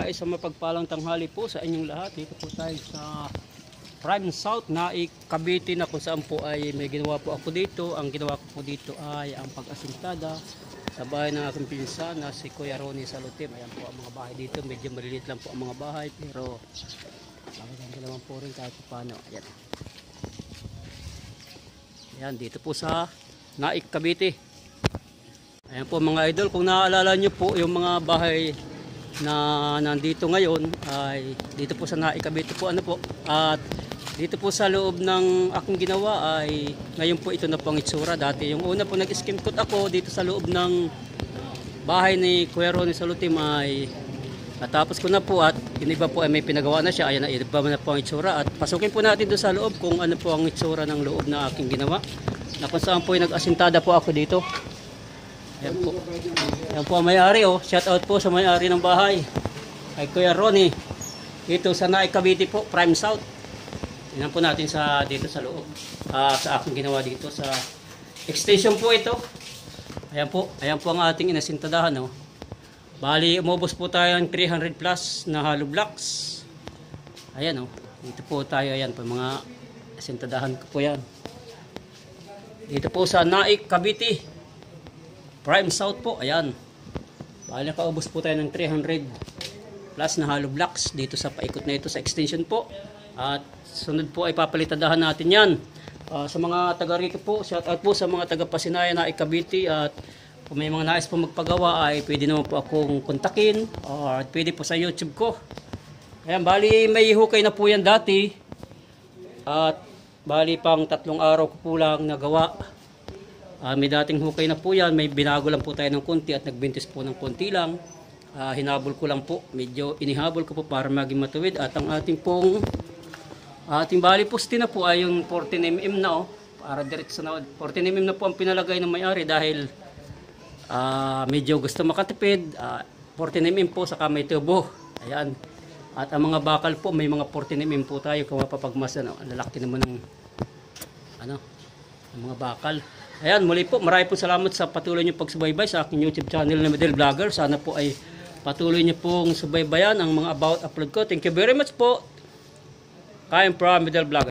isang mapagpalang tanghali po sa inyong lahat. Dito po tayo sa Prime South, Naik, Cavite, na kung saan po ay may ginawa po ako dito. Ang ginawa ko po dito ay ang pag-asintada sa bahay ng aking pinsan na si Kuya Ronnie Salutim. Ayan po ang mga bahay dito. Medyo maliliit lang po ang mga bahay, pero maganda naman po rin kahit paano. Ayan. Ayan, dito po sa Naik, Cavite. Ayan po mga idol, kung naaalala nyo po yung mga bahay na nandito ngayon ay dito po sa Naik, Cavite po ano po. At dito po sa loob ng aking ginawa ay ngayon po ito na po ang itsura. Dati yung una po nag-skim coat ako dito sa loob ng bahay ni Kuya Ronnie Salutim ay natapos ko na po, at yung iba po ay may pinagawa na siya. Ayan na, iba na po ang itsura. At pasukin po natin doon sa loob kung ano po ang itsura ng loob na aking ginawa, na kung saan po ay nag-asintada po ako dito. Ayan po. Ayan po ang may-ari, oh. Shout out po sa may-ari ng bahay, kay Kuya Ronnie. Dito sa Naik, Cavite po, Prime South. Tingnan po natin sa dito sa loob. Sa aking ginawa dito sa extension po ito. Ayan po ang ating inasintadahan, oh. Bali, umubos po tayo ng 300 plus na hollow blocks. Ayan, oh. Dito po tayo, ayan po mga asintadahan ko po yan. Dito po sa Naik, Cavite, Prime South po, ayan. Bali, nakaubos po tayo ng 300 plus na hollow blocks dito sa paikot na ito sa extension po. At sunod po ay papalitadahan natin yan. Sa mga taga rito po, shout out po sa mga taga Pasinaya, Naik, Cavite. At kung may mga nais po magpagawa ay pwede naman po akong kontakin, or pwede po sa YouTube ko. Ayan, bali may hukay na po yan dati. At bali pang 3 araw ko po lang nagawa. May dating hukay na po yan, may binago lang po tayo ng konti at nagbintis po ng konti lang. Hinabol ko lang po, medyo inihabol ko po para maging matuwid. At ang ating bali poste na po ay yung 14mm na, oh, para diretso na. 14mm na po ang pinalagay ng may-ari dahil medyo gusto makatipid. 14mm po saka may tubo. Ayan. At ang mga bakal po, may mga 14mm po tayo kung mapapagmasan. Ang lalaki naman ng ng mga bakal. Ayan, muli po, marami po salamat sa patuloy niyo pagsubaybay sa aking YouTube channel na Medel Vlogger. Sana po ay patuloy niyo pong subaybayan ang mga about upload ko. Thank you very much po. I'm from Medel Vlogger.